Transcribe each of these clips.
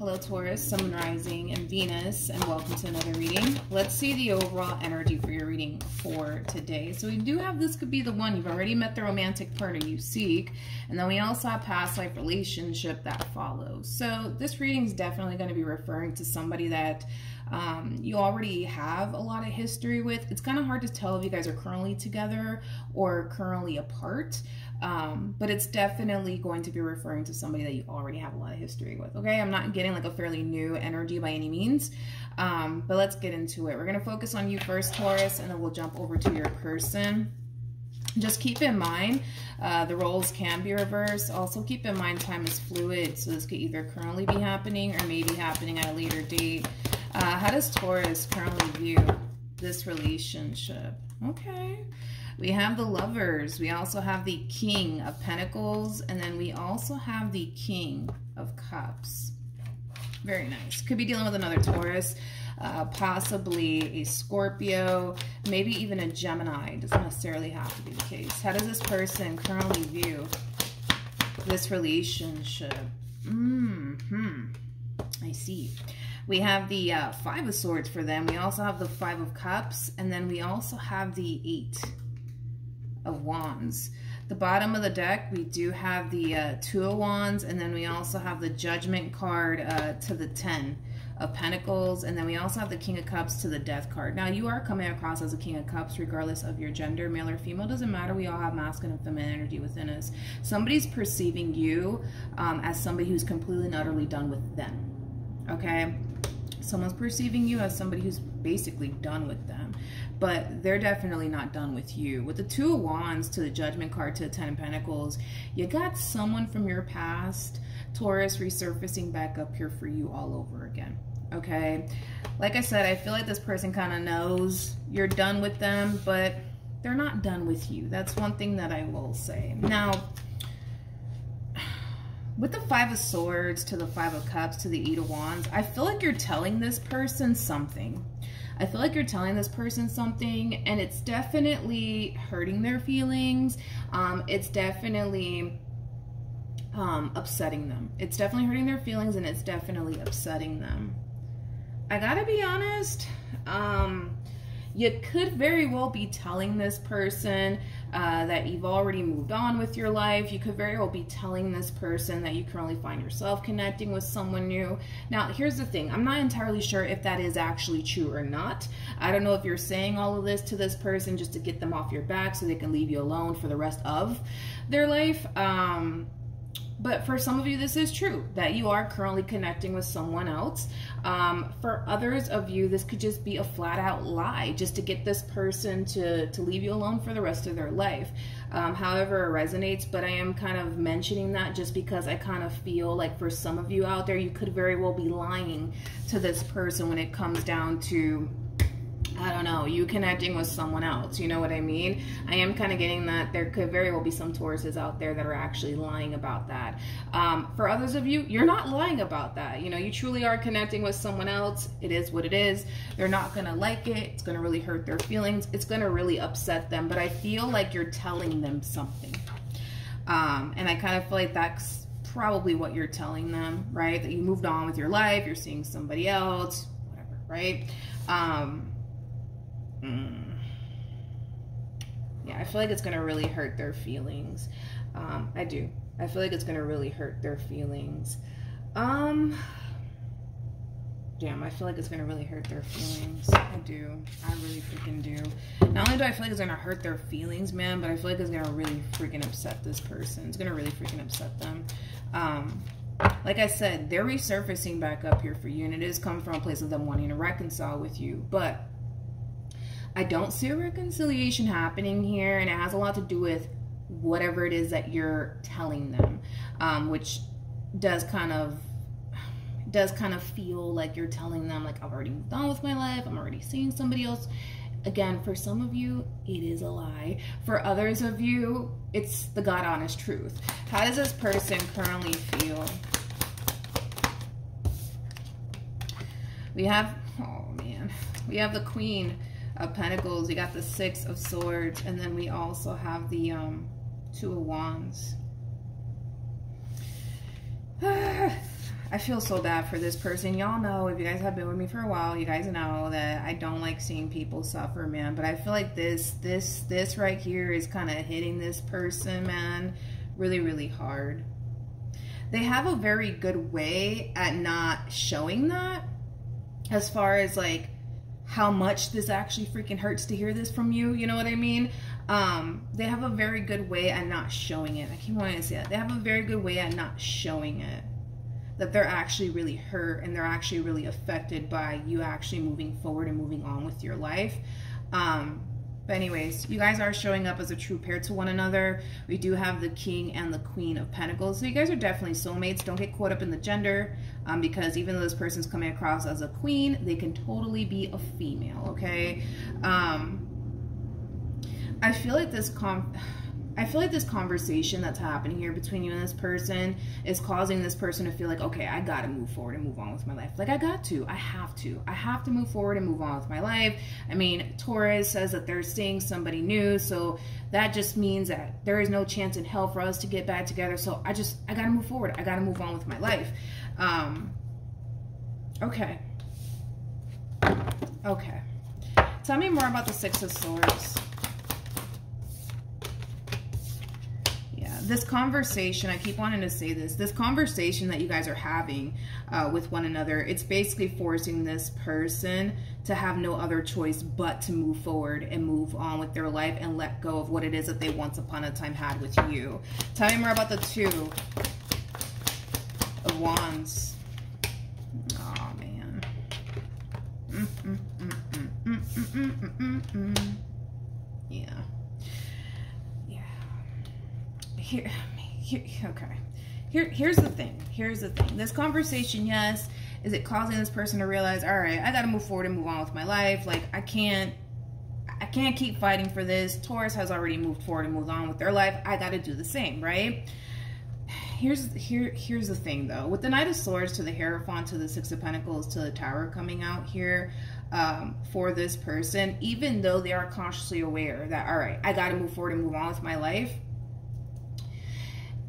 Hello Taurus, Sun, Rising, and Venus, and welcome to another reading. Let's see the overall energy for your reading for today. So we do have, this could be the one. You've already met the romantic partner you seek, and then we also have past life relationship that follows. So this reading is definitely going to be referring to somebody that you already have a lot of history with. It's kind of hard to tell if you guys are currently together or currently apart. But it's definitely going to be referring to somebody that you already have a lot of history with, okay? I'm not getting like a fairly new energy by any means, but let's get into it. We're going to focus on you first, Taurus, and then we'll jump over to your person. Just keep in mind, the roles can be reversed. Also keep in mind time is fluid, so this could either currently be happening or maybe happening at a later date. How does Taurus currently view this relationship? Okay. We have the Lovers. We also have the King of Pentacles. And then we also have the King of Cups. Very nice. Could be dealing with another Taurus, possibly a Scorpio, maybe even a Gemini. Doesn't necessarily have to be the case. How does this person currently view this relationship? I see. We have the Five of Swords for them. We also have the Five of Cups. And then we also have the Eight of Wands. The bottom of the deck, we do have the Two of Wands, and then we also have the Judgment card to the Ten of Pentacles, and then we also have the King of Cups to the Death card. Now, you are coming across as a King of Cups regardless of your gender, male or female. Doesn't matter. We all have masculine and feminine energy within us. Somebody's perceiving you as somebody who's completely and utterly done with them, okay? Someone's perceiving you as somebody who's basically done with them, but they're definitely not done with you. With the Two of Wands to the Judgment card to the Ten of Pentacles, you got someone from your past, Taurus, resurfacing back up here for you all over again, okay? Like I said, I feel like this person kind of knows you're done with them, but they're not done with you. That's one thing that I will say. Now, with the Five of Swords to the Five of Cups to the Eight of Wands, I feel like you're telling this person something. I feel like you're telling this person something, and it's definitely hurting their feelings. It's definitely upsetting them. It's definitely hurting their feelings, and it's definitely upsetting them. I gotta be honest, you could very well be telling this person that you've already moved on with your life. You could very well be telling this person that you currently find yourself connecting with someone new. Now, here's the thing. I'm not entirely sure if that is actually true or not. I don't know if you're saying all of this to this person just to get them off your back so they can leave you alone for the rest of their life. But for some of you, this is true, that you are currently connecting with someone else. For others of you, this could just be a flat out lie, just to get this person to leave you alone for the rest of their life. However it resonates, but I am kind of mentioning that just because I kind of feel like for some of you out there, you could very well be lying to this person when it comes down to, I don't know, you connecting with someone else. You know what I mean? I am kind of getting that there could very well be some Tauruses out there that are actually lying about that. For others of you, you're not lying about that. You know, you truly are connecting with someone else. It is what it is. They're not going to like it. It's going to really hurt their feelings. It's going to really upset them. But I feel like you're telling them something. And I kind of feel like that's probably what you're telling them, right? That you moved on with your life. You're seeing somebody else, whatever, right? Yeah, I feel like it's going to really hurt their feelings. I do. I feel like it's going to really hurt their feelings. Damn, I feel like it's going to really hurt their feelings. I do. I really freaking do. Not only do I feel like it's going to hurt their feelings, man, but I feel like it's going to really freaking upset this person. It's going to really freaking upset them. Like I said, they're resurfacing back up here for you, and it is coming from a place of them wanting to reconcile with you, but I don't see a reconciliation happening here, and it has a lot to do with whatever it is that you're telling them, which does kind of feel like you're telling them, like, I've already moved on with my life, I'm already seeing somebody else. Again, for some of you, it is a lie. For others of you, it's the God honest truth. How does this person currently feel? We have, oh man, we have the Queen of Pentacles, we got the Six of Swords, and then we also have the Two of Wands. I feel so bad for this person. Y'all know, if you guys have been with me for a while, you guys know that I don't like seeing people suffer, man. But I feel like this right here is kind of hitting this person, man, really, really hard. They have a very good way at not showing that, as far as like how much this actually freaking hurts to hear this from you. You know what I mean? They have a very good way at not showing it. I keep wanting to say that. They have a very good way at not showing it, that they're actually really hurt and they're actually really affected by you actually moving forward and moving on with your life. But anyways, you guys are showing up as a true pair to one another. We do have the King and the Queen of Pentacles. So you guys are definitely soulmates. Don't get caught up in the gender, because even though this person's coming across as a queen, they can totally be a female, okay? I feel like this conversation that's happening here between you and this person is causing this person to feel like, okay, I gotta move forward and move on with my life. Like, I have to move forward and move on with my life. I mean, Taurus says that they're seeing somebody new, so that just means that there is no chance in hell for us to get back together. So I gotta move forward. I gotta move on with my life. Okay. Tell me more about the Six of Swords. This conversation, I keep wanting to say this conversation that you guys are having with one another, it's basically forcing this person to have no other choice but to move forward and move on with their life and let go of what it is that they once upon a time had with you. Tell me more about the Two of Wands. Oh, man. Yeah. Here's the thing. This conversation, yes, is it causing this person to realize, all right, I got to move forward and move on with my life. Like, I can't keep fighting for this. Taurus has already moved forward and moved on with their life. I got to do the same, right? Here's the thing, though. With the Knight of Swords to the Hierophant to the Six of Pentacles to the Tower coming out here, for this person, even though they are consciously aware that, all right, I got to move forward and move on with my life,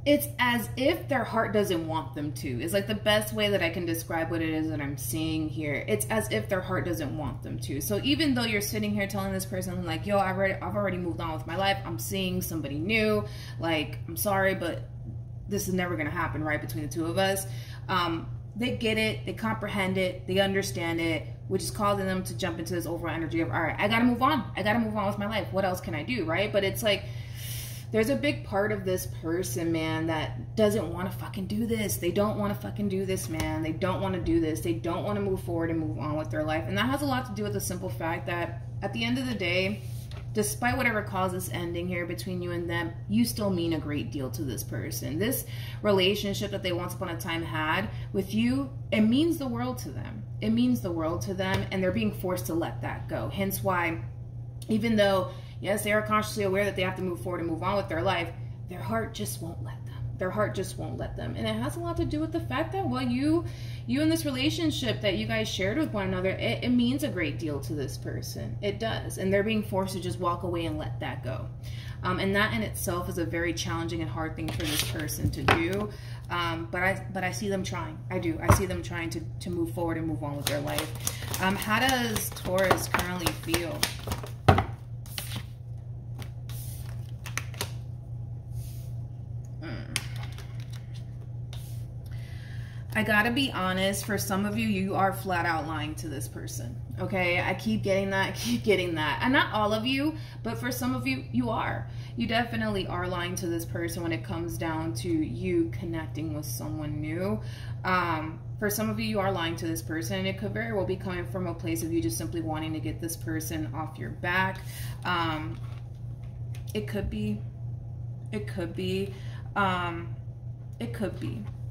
it's as if their heart doesn't want them to. It's like the best way that I can describe what it is that I'm seeing here. It's as if their heart doesn't want them to. So even though you're sitting here telling this person, like, yo, I've already moved on with my life. I'm seeing somebody new. Like, I'm sorry, but this is never going to happen, right, between the two of us. They get it. They comprehend it. They understand it, which is causing them to jump into this overall energy of, all right, I got to move on. I got to move on with my life. What else can I do, right? But it's like, there's a big part of this person, man, that doesn't want to fucking do this. They don't want to fucking do this, man. They don't want to do this. They don't want to move forward and move on with their life. And that has a lot to do with the simple fact that at the end of the day, despite whatever causes ending here between you and them, you still mean a great deal to this person. This relationship that they once upon a time had with you, it means the world to them. It means the world to them, and they're being forced to let that go. Hence why, even though, yes, they are consciously aware that they have to move forward and move on with their life, their heart just won't let them. Their heart just won't let them. And it has a lot to do with the fact that, well, you in this relationship that you guys shared with one another, it means a great deal to this person. It does. And they're being forced to just walk away and let that go. And that in itself is a very challenging and hard thing for this person to do. But I see them trying. I do. I see them trying to move forward and move on with their life. How does Taurus currently feel? I gotta be honest, for some of you, you are flat out lying to this person, okay? I keep getting that, And not all of you, but for some of you, you are. You definitely are lying to this person when it comes down to you connecting with someone new. For some of you, you are lying to this person, and it could very well be coming from a place of you just simply wanting to get this person off your back. It could be,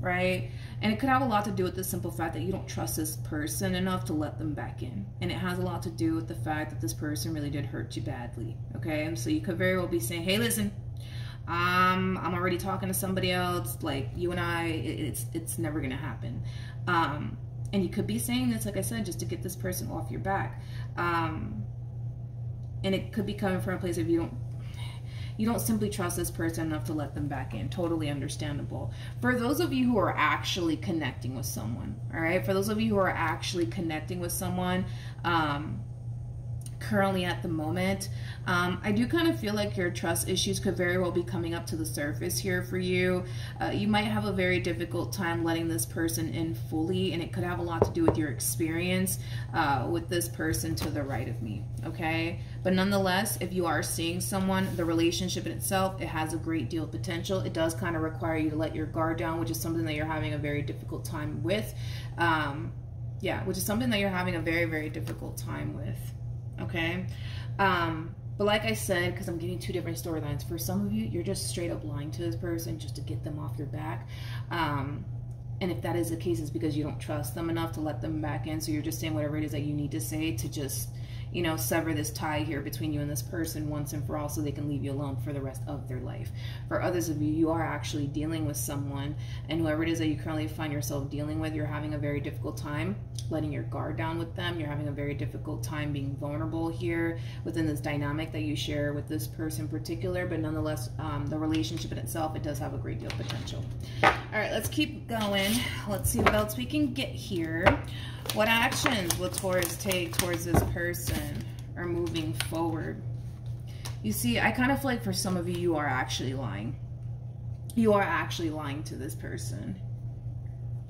right? And it could have a lot to do with the simple fact that you don't trust this person enough to let them back in. And it has a lot to do with the fact that this person really did hurt you badly, okay? And so you could very well be saying, hey, listen, I'm already talking to somebody else. Like, you and I, it's never gonna happen. And you could be saying this, like I said, just to get this person off your back. And it could be coming from a place of you you don't simply trust this person enough to let them back in. Totally understandable. For those of you who are actually connecting with someone, all right? For those of you who are actually connecting with someone, currently at the moment, I do kind of feel like your trust issues could very well be coming up to the surface here for you. You might have a very difficult time letting this person in fully, and it could have a lot to do with your experience with this person to the right of me, okay? But nonetheless, if you are seeing someone, the relationship in itself, it has a great deal of potential. It does kind of require you to let your guard down, which is something that you're having a very difficult time with. Yeah, which is something that you're having a very, very difficult time with. Okay, but like I said, because I'm getting two different storylines, for some of you, you're just straight up lying to this person just to get them off your back. And if that is the case, it's because you don't trust them enough to let them back in. So you're just saying whatever it is that you need to say to just, you know, sever this tie here between you and this person once and for all, so they can leave you alone for the rest of their life. For others of you, you are actually dealing with someone, and whoever it is that you currently find yourself dealing with, you're having a very difficult time letting your guard down with them. You're having a very difficult time being vulnerable here within this dynamic that you share with this person in particular, but nonetheless, the relationship in itself, it does have a great deal of potential. All right, let's keep going. Let's see what else we can get here. What actions will Taurus take towards this person or moving forward? You see, I kind of feel like for some of you, you are actually lying. You are actually lying to this person.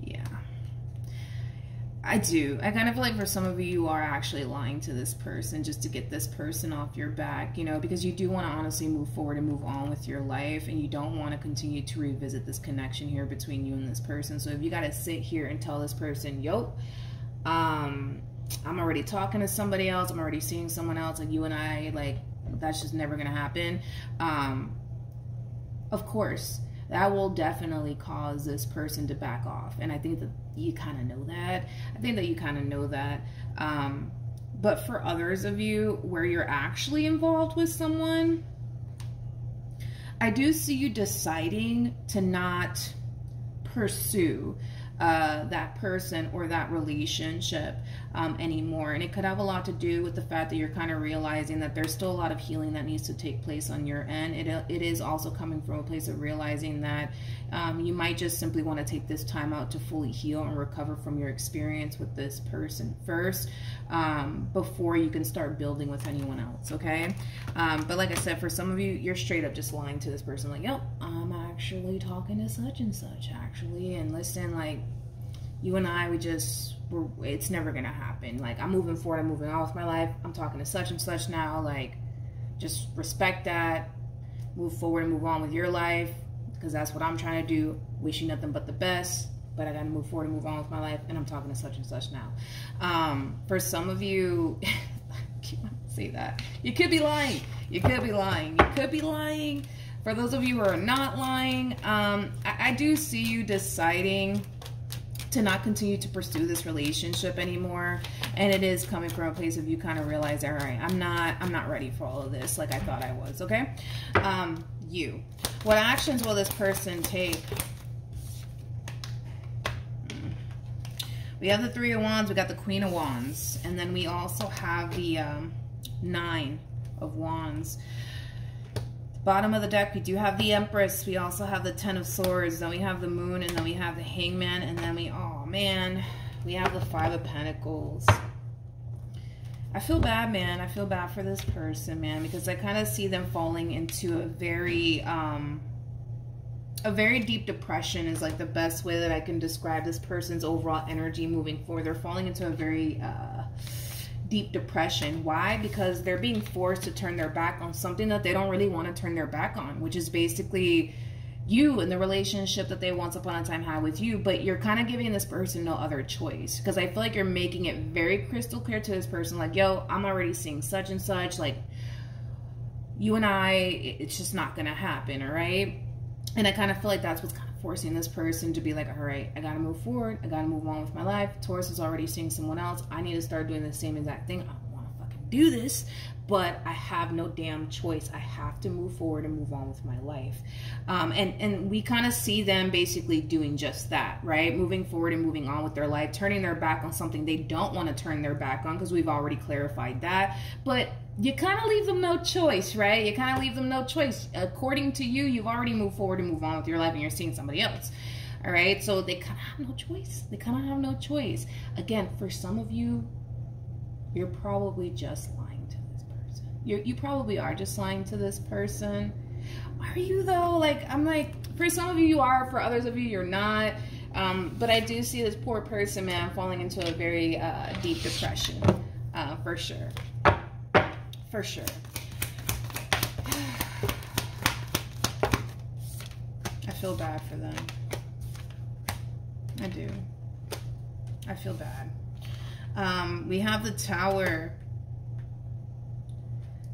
Yeah. I do. I kind of feel like for some of you, you are actually lying to this person just to get this person off your back, you know, because you do want to honestly move forward and move on with your life, and you don't want to continue to revisit this connection here between you and this person. So if you got to sit here and tell this person, yo, I'm already talking to somebody else, I'm already seeing someone else, like you and I, like, that's just never going to happen. Of course, that will definitely cause this person to back off. And I think that you kind of know that. I think that you kind of know that. But for others of you where you're actually involved with someone, I do see you deciding to not pursue that person or that relationship anymore. And it could have a lot to do with the fact that you're kind of realizing that there's still a lot of healing that needs to take place on your end. It is also coming from a place of realizing that you might just simply want to take this time out to fully heal and recover from your experience with this person first, before you can start building with anyone else, okay? But like I said, for some of you, you're straight up just lying to this person, like, yep, I'm actually talking to such and such, actually, and listen, like, you and I, it's never gonna happen. Like, I'm moving forward, I'm moving on with my life, I'm talking to such and such now, like, just respect that, move forward and move on with your life, because that's what I'm trying to do. Wish you nothing but the best, but I gotta move forward and move on with my life, and I'm talking to such and such now. For some of you, I keep wanting to say that, you could be lying. You could be lying. You could be lying. For those of you who are not lying, I do see you deciding to not continue to pursue this relationship anymore, and it is coming from a place of you kind of realize, all right, I'm not ready for all of this like I thought I was, okay? What actions will this person take? We have the Three of Wands, we got the Queen of Wands, and then we also have the Nine of Wands. Bottom of the deck, we do have the Empress, we also have the Ten of Swords, then we have the Moon, and then we have the Hangman, and then oh man, we have the Five of Pentacles. I feel bad, man. I feel bad for this person, man, because I kind of see them falling into a very deep depression is like the best way that I can describe this person's overall energy moving forward. They're falling into a very deep depression. Why? Because they're being forced to turn their back on something that they don't really want to turn their back on, which is basically you and the relationship that they once upon a time had with you. But you're kind of giving this person no other choice, because I feel like you're making it very crystal clear to this person, like, yo, I'm already seeing such and such, like, you and I, it's just not gonna happen, all right? And I kind of feel like that's what's kind of forcing this person to be like, all right, I gotta move forward, I gotta move on with my life. Taurus is already seeing someone else, I need to start doing the same exact thing. I want to fucking do this, but I have no damn choice. I have to move forward and move on with my life. And we kind of see them basically doing just that, right? Moving forward and moving on with their life, turning their back on something they don't want to turn their back on, because we've already clarified that. But you kind of leave them no choice, right? You kind of leave them no choice. According to you, you've already moved forward and move on with your life, and you're seeing somebody else. All right? So they kind of have no choice. They kind of have no choice. Again, for some of you, you're probably just lying to this person. You probably are just lying to this person. Are you though? Like, I'm like, for some of you, you are. For others of you, you're not. But I do see this poor person, man, falling into a very deep depression. For sure. For sure. I feel bad for them. I do. I feel bad. We have the Tower.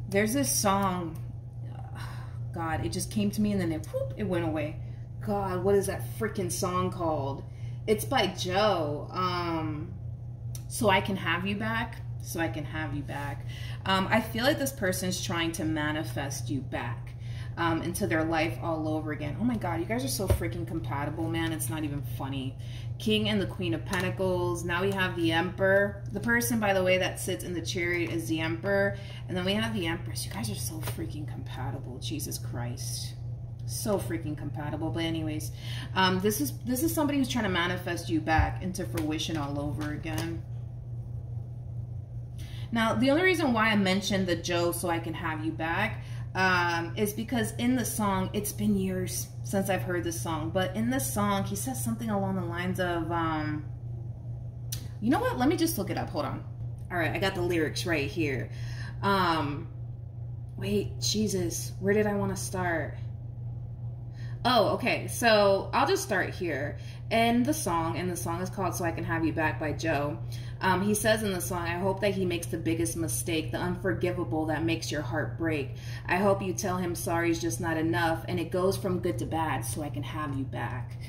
There's this song. God, it just came to me and then it went away. God, what is that freaking song called? It's by Joe. So I Can Have You Back. So I Can Have You Back. I feel like this person's trying to manifest you back into their life all over again. Oh my God, you guys are so freaking compatible, man. It's not even funny. King and the Queen of Pentacles. Now we have the Emperor. The person, by the way, that sits in the Chariot is the Emperor. And then we have the Empress. You guys are so freaking compatible. Jesus Christ. So freaking compatible. But anyways, this is somebody who's trying to manifest you back into fruition all over again. Now, the only reason why I mentioned the Joe, So I Can Have You Back, is because in the song, it's been years since I've heard this song, but in this song, he says something along the lines of, you know what? Let me just look it up. Hold on. All right, I got the lyrics right here. Wait, Jesus, where did I want to start? Oh, okay, so I'll just start here. In the song, and the song is called So I Can Have You Back by Joe. He says in the song, I hope that he makes the biggest mistake, the unforgivable that makes your heart break. I hope you tell him sorry's just not enough, and it goes from good to bad so I can have you back.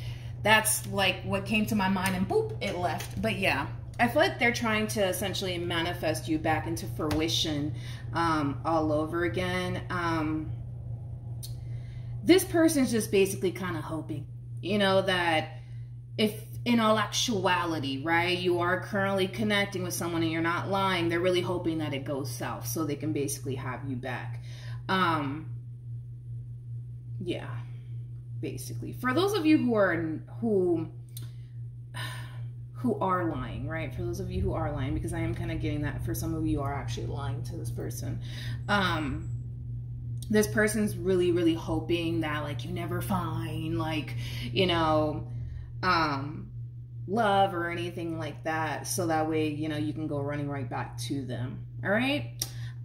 That's like what came to my mind, and boop, it left. But yeah, I feel like they're trying to essentially manifest you back into fruition all over again. This person's just basically kind of hoping, you know, that if in all actuality, right, you are currently connecting with someone and you're not lying, they're really hoping that it goes south so they can basically have you back. Yeah, basically. For those of you who are lying, right? For those of you who are lying, because I am kind of getting that for some of you are actually lying to this person. This person's really, really hoping that, like, you never find, like, you know, love or anything like that, so that way, you know, you can go running right back to them. All right.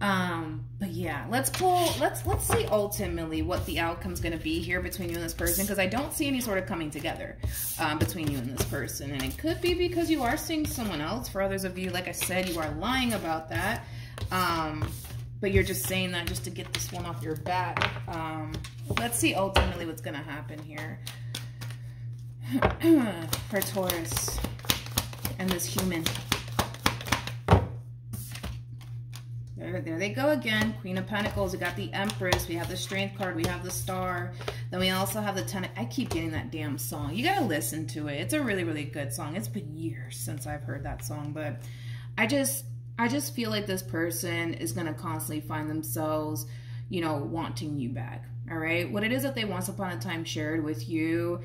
But yeah, let's see ultimately what the outcome's going to be here between you and this person, because I don't see any sort of coming together between you and this person, and it could be because you are seeing someone else. For others of you, like I said, you are lying about that, but you're just saying that just to get this one off your back. Let's see ultimately what's going to happen here for Taurus and this human. There they go again. Queen of Pentacles. We got the Empress. We have the Strength card. We have the Star. Then we also have the Ten. I keep getting that damn song. You gotta listen to it. It's a really, really good song. It's been years since I've heard that song, but I just feel like this person is gonna constantly find themselves, you know, wanting you back. All right, what it is that they once upon a time shared with you,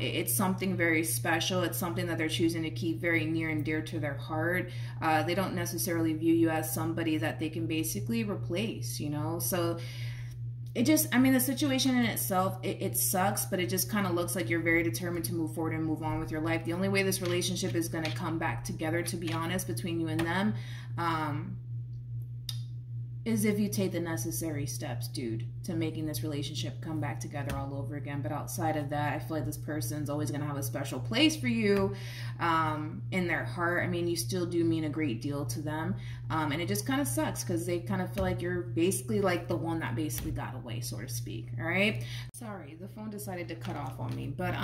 it's something very special. It's something that they're choosing to keep very near and dear to their heart. They don't necessarily view you as somebody that they can basically replace, you know? So it just, I mean, the situation in itself, it sucks, but it just kind of looks like you're very determined to move forward and move on with your life. The only way this relationship is going to come back together, to be honest, between you and them, is if you take the necessary steps, dude, to making this relationship come back together all over again. But outside of that, I feel like this person's always going to have a special place for you in their heart. I mean, you still do mean a great deal to them. And it just kind of sucks because they kind of feel like you're basically like the one that basically got away, so to speak. All right. Sorry, the phone decided to cut off on me. But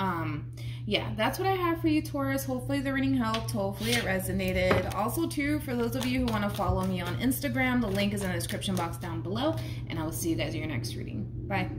yeah, that's what I have for you, Taurus. Hopefully the reading helped. Hopefully it resonated. Also, too, for those of you who want to follow me on Instagram, the link is in the description box down below. And I will see you guys in your next reading. Bye.